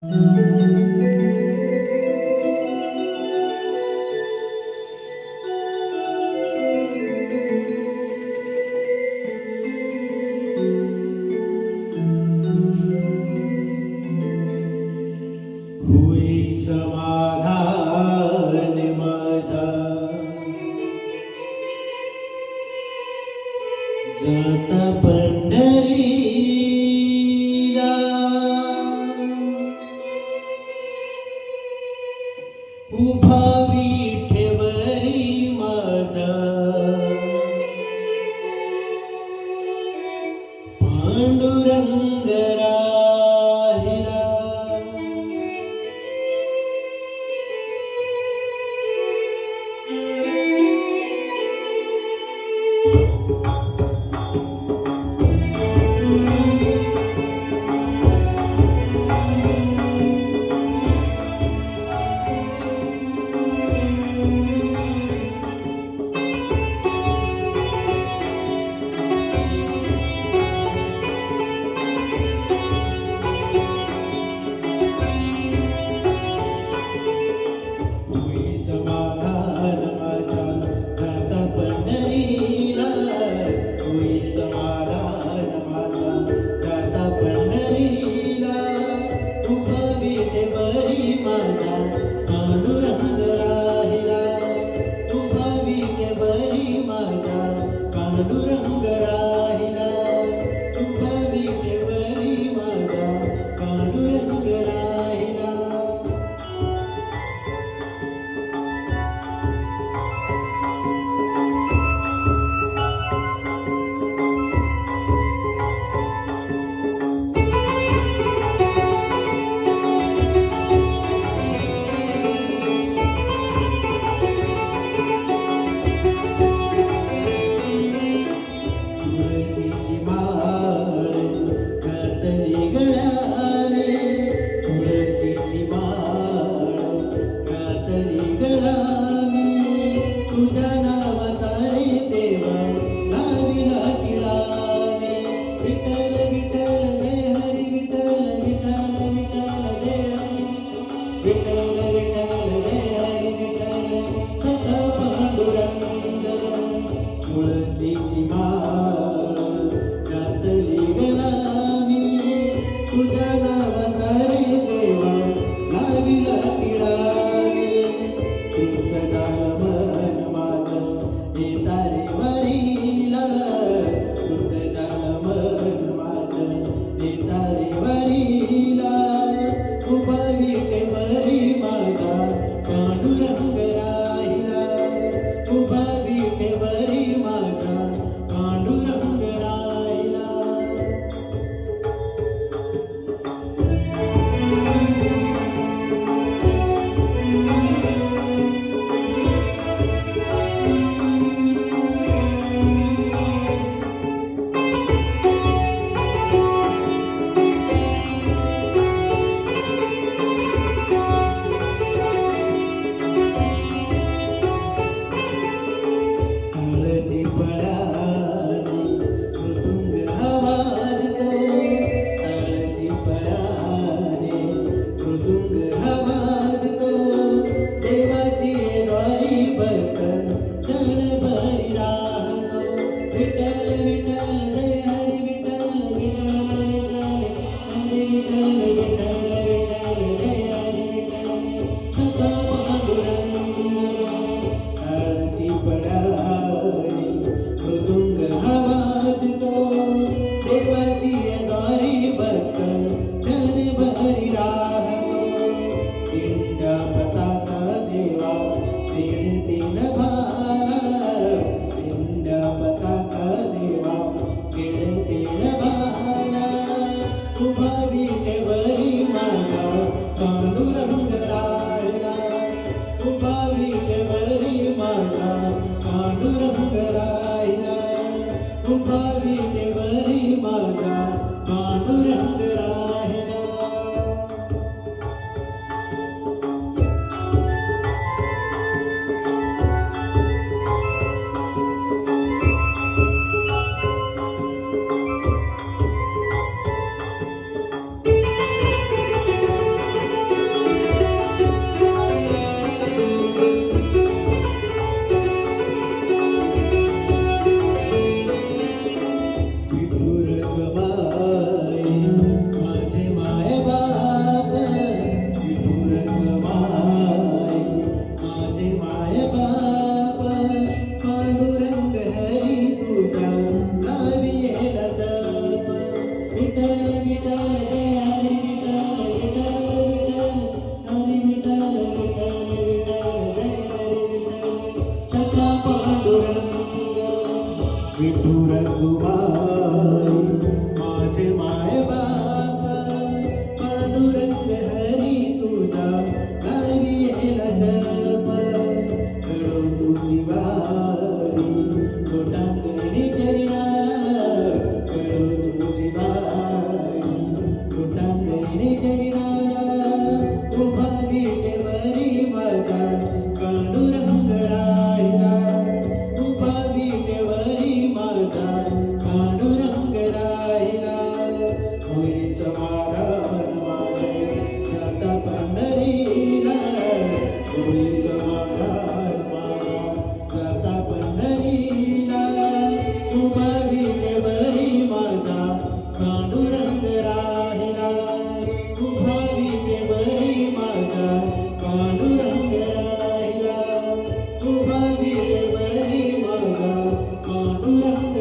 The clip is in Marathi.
होई समाधान माझा जाता पंढरीला उभा विठेवरी माझा पांडुरंग राहिला होई समाधान माझा जाता पंढरीला होई समाधान माझा जाता पंढरीला उभा विठेवरी माझा पांडुरंग राहिला उभा विठेवरी माझा पांडुरंग राहिला उभा विठेवरी माझा पांडुरंग राहिला तुळशीची माळ घातली गळ्याने तुळशीची माळ घातली गळ्याने तुझ्या नावाचा रे देवा लाविला टिळाने विठ्ठल विठ्ठल जय हरी विठ्ठल विठ्ठल विठ्ठल जय हरी विठ्ठल विठ्ठल जय हरी विठ्ठल सखा पांडुरंग तुळशीची माळ घातली गळ्याने तुझ्या नावाचा रे देवा लाविला टिळाने तृप्त झालं मन माझं येता रे वारीला तृप्त झालं मन माझं येता रे वारीला उभा विठेवरी माझा पांडुरंग राहिला उभा विठेवरी माझा पांडुरंग राहिला काळजी पळाली मृदुंग आवाजतो काळजी पळाली मृदुंग आवाजतो देवाची द्वारी बघ क्षणभरी राहतो विठ्ठल विठ्ठल जय हरी विठ्ठल विठ्ठल विठ्ठल हरी विठ्ठल विठ्ठल विठ्ठल जय हरी विठ्ठल सखा पांडुरंग काळजी पडाली मृदुंग आवाजतो देवाची द्वारी बघ क्षणभरी राहतो होई समाधान माझे जाता पंढरीला होई समाधान माझा जाता पंढरीला उभा विटेवरी माझा पांडुरंग राहिला उभा विटेवरी माझा पांडुरंग राहिला उभा विटेवरी माझा पांडुरंग